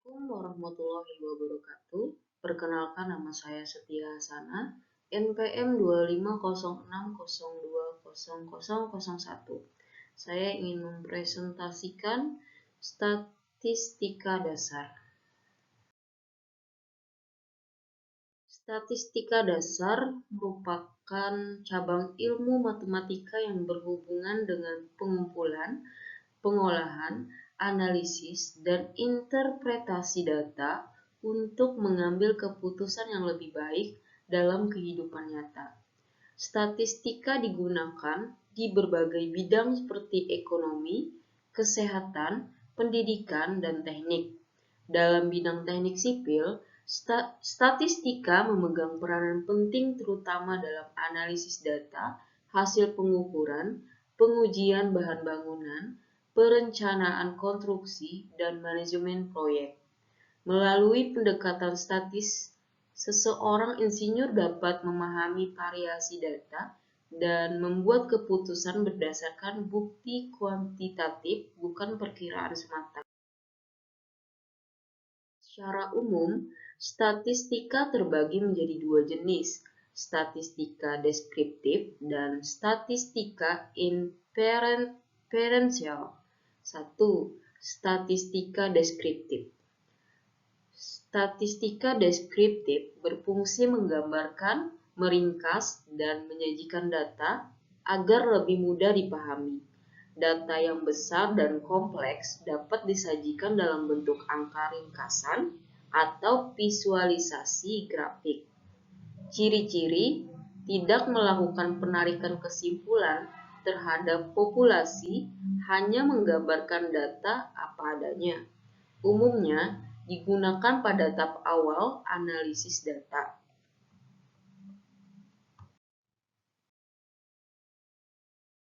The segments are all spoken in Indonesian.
Assalamualaikum warahmatullahi wabarakatuh. Perkenalkan, nama saya Setia Hasana, NPM 2506020001. Saya ingin mempresentasikan statistika dasar. Statistika dasar merupakan cabang ilmu matematika yang berhubungan dengan pengumpulan, pengolahan, analisis, dan interpretasi data untuk mengambil keputusan yang lebih baik dalam kehidupan nyata. Statistika digunakan di berbagai bidang seperti ekonomi, kesehatan, pendidikan, dan teknik. Dalam bidang teknik sipil, statistika memegang peranan penting terutama dalam analisis data, hasil pengukuran, pengujian bahan bangunan, perencanaan konstruksi, dan manajemen proyek. Melalui pendekatan statis, seseorang insinyur dapat memahami variasi data dan membuat keputusan berdasarkan bukti kuantitatif, bukan perkiraan semata. Secara umum, statistika terbagi menjadi dua jenis, statistika deskriptif dan statistika inferensial. 1. Statistika deskriptif. Statistika deskriptif berfungsi menggambarkan, meringkas, dan menyajikan data agar lebih mudah dipahami. Data yang besar dan kompleks dapat disajikan dalam bentuk angka ringkasan atau visualisasi grafik. Ciri-ciri: tidak melakukan penarikan kesimpulan terhadap populasi, hanya menggambarkan data apa adanya. Umumnya digunakan pada tahap awal analisis data.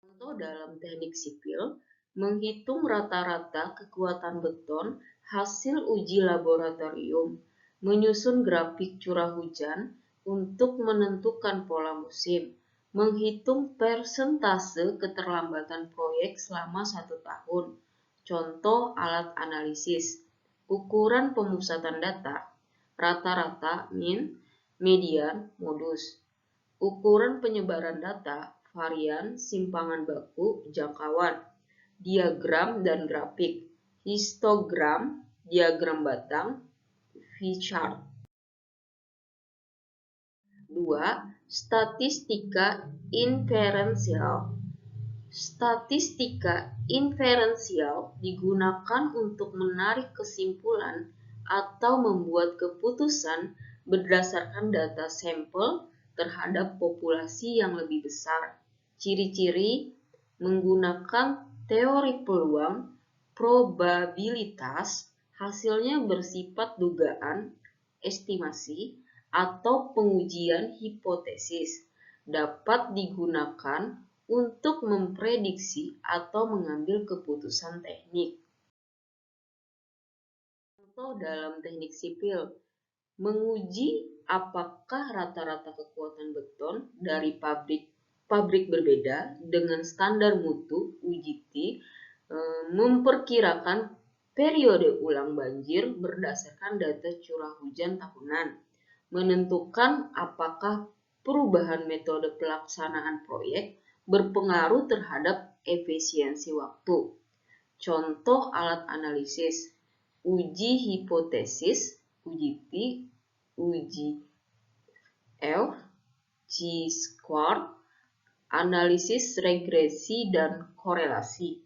Contoh dalam teknik sipil, menghitung rata-rata kekuatan beton hasil uji laboratorium, menyusun grafik curah hujan untuk menentukan pola musim, menghitung persentase keterlambatan proyek selama 1 tahun. Contoh alat analisis: ukuran pemusatan data, rata-rata, min, median, modus. Ukuran penyebaran data, varian, simpangan baku, jangkauan. Diagram dan grafik, histogram, diagram batang, V-chart. 2. Statistika inferensial. Statistika inferensial digunakan untuk menarik kesimpulan atau membuat keputusan berdasarkan data sampel terhadap populasi yang lebih besar. Ciri-ciri: menggunakan teori peluang, probabilitas, hasilnya bersifat dugaan, estimasi, atau pengujian hipotesis. Dapat digunakan untuk memprediksi atau mengambil keputusan teknik. Contoh dalam teknik sipil, menguji apakah rata-rata kekuatan beton dari pabrik berbeda dengan standar mutu UGT memperkirakan periode ulang banjir berdasarkan data curah hujan tahunan, menentukan apakah perubahan metode pelaksanaan proyek berpengaruh terhadap efisiensi waktu. Contoh alat analisis: uji hipotesis, UGT, uji F, chi-square, analisis regresi dan korelasi,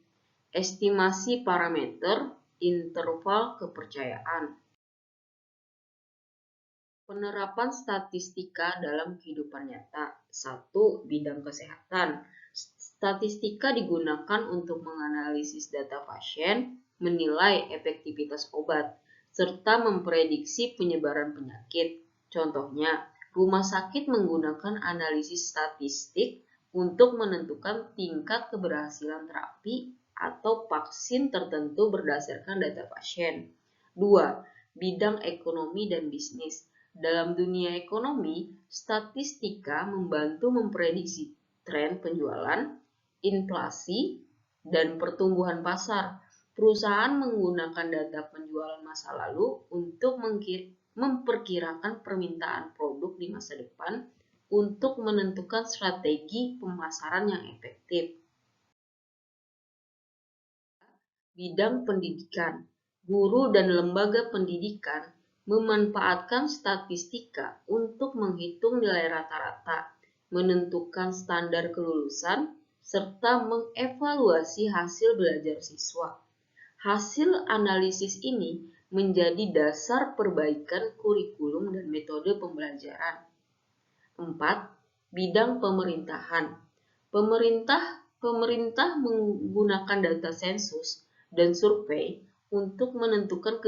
estimasi parameter, interval kepercayaan. Penerapan statistika dalam kehidupan nyata. 1. Bidang kesehatan. Statistika digunakan untuk menganalisis data pasien, menilai efektivitas obat, serta memprediksi penyebaran penyakit. Contohnya, rumah sakit menggunakan analisis statistik untuk menentukan tingkat keberhasilan terapi atau vaksin tertentu berdasarkan data pasien. 2. Bidang ekonomi dan bisnis. Dalam dunia ekonomi, statistika membantu memprediksi tren penjualan, inflasi, dan pertumbuhan pasar. Perusahaan menggunakan data penjualan masa lalu untuk memperkirakan permintaan produk di masa depan untuk menentukan strategi pemasaran yang efektif. Bidang pendidikan, guru dan lembaga pendidikan memanfaatkan statistika untuk menghitung nilai rata-rata, menentukan standar kelulusan, serta mengevaluasi hasil belajar siswa. Hasil analisis ini menjadi dasar perbaikan kurikulum dan metode pembelajaran. 4. Bidang pemerintahan. Pemerintah menggunakan data sensus dan survei untuk menentukan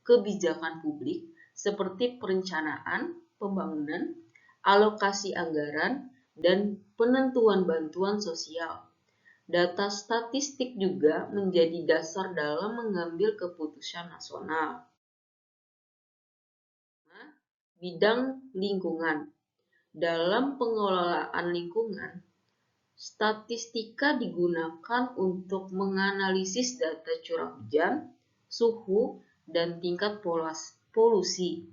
kebijakan publik seperti perencanaan, pembangunan, alokasi anggaran, dan penentuan bantuan sosial. Data statistik juga menjadi dasar dalam mengambil keputusan nasional. Bidang lingkungan. Dalam pengelolaan lingkungan, statistika digunakan untuk menganalisis data curah hujan, suhu, dan tingkat polusi.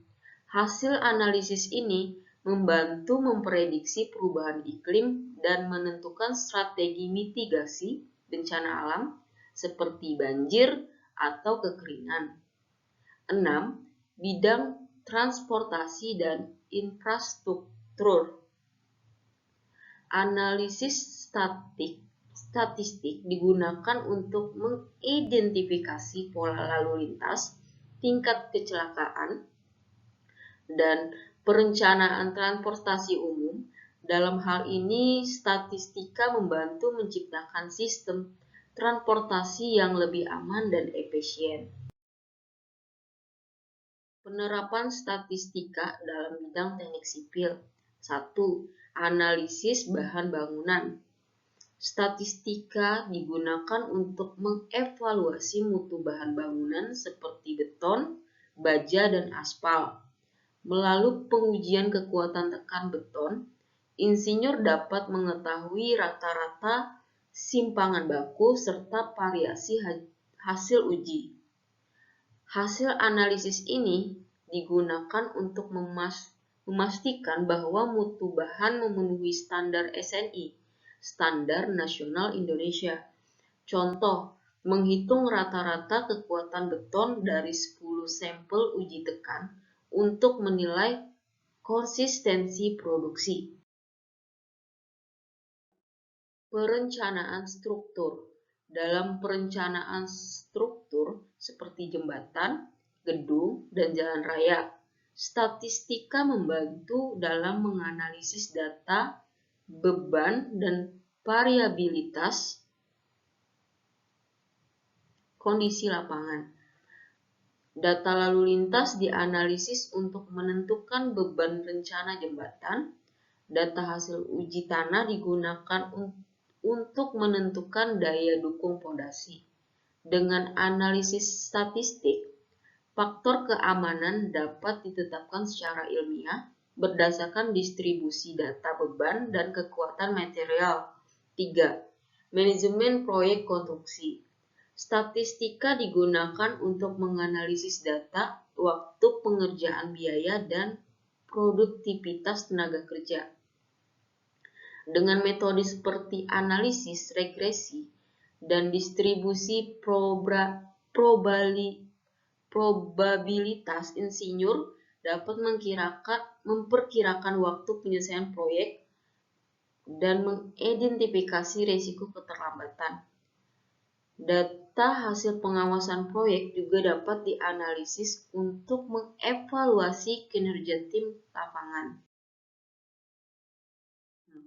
Hasil analisis ini membantu memprediksi perubahan iklim dan menentukan strategi mitigasi bencana alam seperti banjir atau kekeringan. 6. Bidang transportasi dan infrastruktur. Analisis statistik digunakan untuk mengidentifikasi pola lalu lintas, tingkat kecelakaan, dan perencanaan transportasi umum. Dalam hal ini, statistika membantu menciptakan sistem transportasi yang lebih aman dan efisien. Penerapan statistika dalam bidang teknik sipil. 1. Analisis bahan bangunan. Statistika digunakan untuk mengevaluasi mutu bahan bangunan seperti beton, baja, dan aspal. Melalui pengujian kekuatan tekan beton, insinyur dapat mengetahui rata-rata simpangan baku serta variasi hasil uji. Hasil analisis ini digunakan untuk memastikan bahwa mutu bahan memenuhi standar SNI, Standar Nasional Indonesia. Contoh, menghitung rata-rata kekuatan beton dari 10 sampel uji tekan untuk menilai konsistensi produksi. Perencanaan struktur. Dalam perencanaan struktur seperti jembatan, gedung, dan jalan raya, statistika membantu dalam menganalisis data, beban, dan variabilitas kondisi lapangan. Data lalu lintas dianalisis untuk menentukan beban rencana jembatan. Data hasil uji tanah digunakan untuk menentukan daya dukung fondasi. Dengan analisis statistik, faktor keamanan dapat ditetapkan secara ilmiah berdasarkan distribusi data beban dan kekuatan material. 3. Manajemen proyek konstruksi. Statistika digunakan untuk menganalisis data, waktu pengerjaan biaya, dan produktivitas tenaga kerja. Dengan metode seperti analisis regresi dan distribusi probabilitas, insinyur dapat memperkirakan waktu penyelesaian proyek dan mengidentifikasi risiko keterlambatan. Data hasil pengawasan proyek juga dapat dianalisis untuk mengevaluasi kinerja tim lapangan. 4.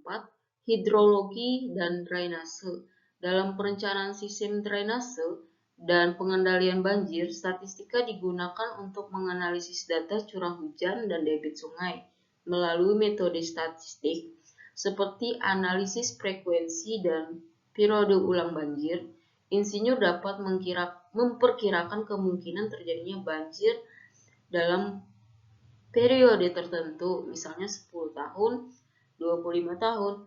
Hidrologi dan drainase. Dalam perencanaan sistem drainase dan pengendalian banjir, statistika digunakan untuk menganalisis data curah hujan dan debit sungai melalui metode statistik seperti analisis frekuensi dan periode ulang banjir. Insinyur dapat memperkirakan kemungkinan terjadinya banjir dalam periode tertentu, misalnya 10 tahun, 25 tahun,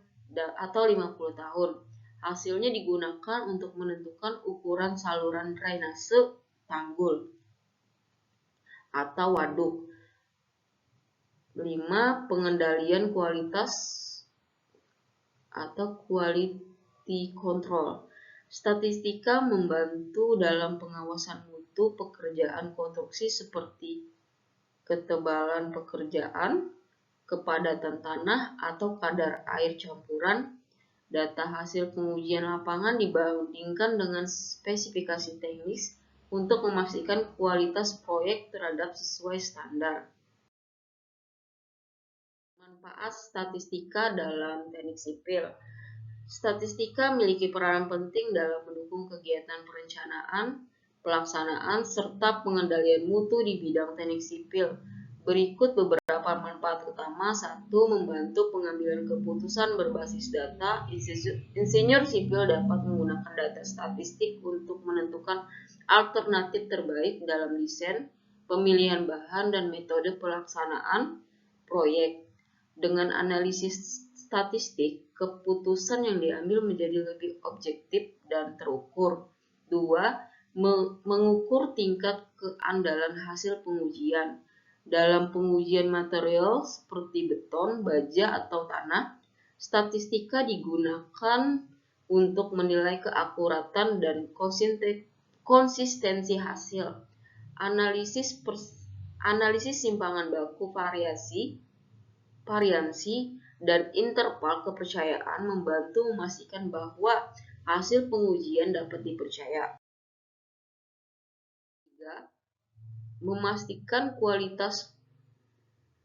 atau 50 tahun. Hasilnya digunakan untuk menentukan ukuran saluran drainase tanggul atau waduk. 5. Pengendalian kualitas atau quality control. Statistika membantu dalam pengawasan mutu pekerjaan konstruksi seperti ketebalan pekerjaan, kepadatan tanah, atau kadar air campuran. Data hasil pengujian lapangan dibandingkan dengan spesifikasi teknis untuk memastikan kualitas proyek terhadap sesuai standar. Manfaat statistika dalam teknik sipil. Statistika memiliki peran penting dalam mendukung kegiatan perencanaan, pelaksanaan, serta pengendalian mutu di bidang teknik sipil. Berikut beberapa manfaat utama. 1. Membantu pengambilan keputusan berbasis data. Insinyur sipil dapat menggunakan data statistik untuk menentukan alternatif terbaik dalam desain, pemilihan bahan, dan metode pelaksanaan proyek. Dengan analisis statistik, keputusan yang diambil menjadi lebih objektif dan terukur. 2. Mengukur tingkat keandalan hasil pengujian. Dalam pengujian material seperti beton, baja, atau tanah, statistika digunakan untuk menilai keakuratan dan konsistensi hasil. Analisis simpangan baku variansi, dan interval kepercayaan membantu memastikan bahwa hasil pengujian dapat dipercaya. 3. Memastikan kualitas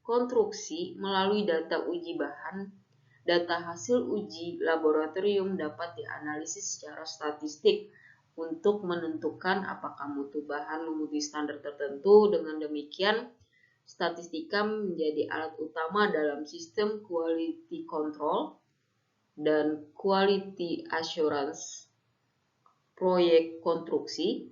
konstruksi melalui data uji bahan. Data hasil uji laboratorium dapat dianalisis secara statistik untuk menentukan apakah mutu bahan memenuhi standar tertentu. Dengan demikian, statistika menjadi alat utama dalam sistem quality control dan quality assurance proyek konstruksi.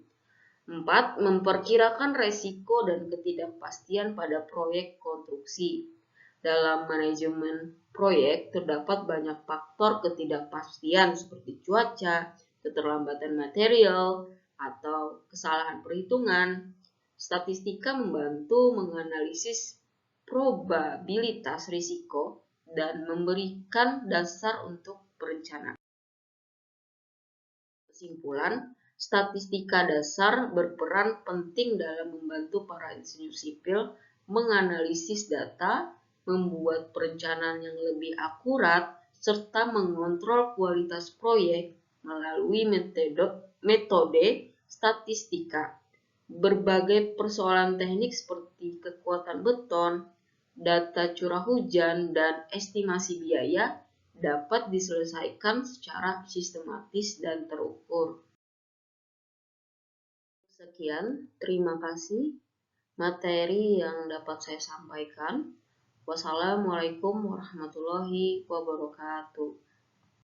4. Memperkirakan resiko dan ketidakpastian pada proyek konstruksi. Dalam manajemen proyek terdapat banyak faktor ketidakpastian seperti cuaca, keterlambatan material, atau kesalahan perhitungan. Statistika membantu menganalisis probabilitas risiko dan memberikan dasar untuk perencanaan. Kesimpulan, statistika dasar berperan penting dalam membantu para insinyur sipil menganalisis data, membuat perencanaan yang lebih akurat, serta mengontrol kualitas proyek melalui metode statistika. Berbagai persoalan teknik seperti kekuatan beton, data curah hujan, dan estimasi biaya dapat diselesaikan secara sistematis dan terukur. Sekian, terima kasih materi yang dapat saya sampaikan. Wassalamualaikum warahmatullahi wabarakatuh.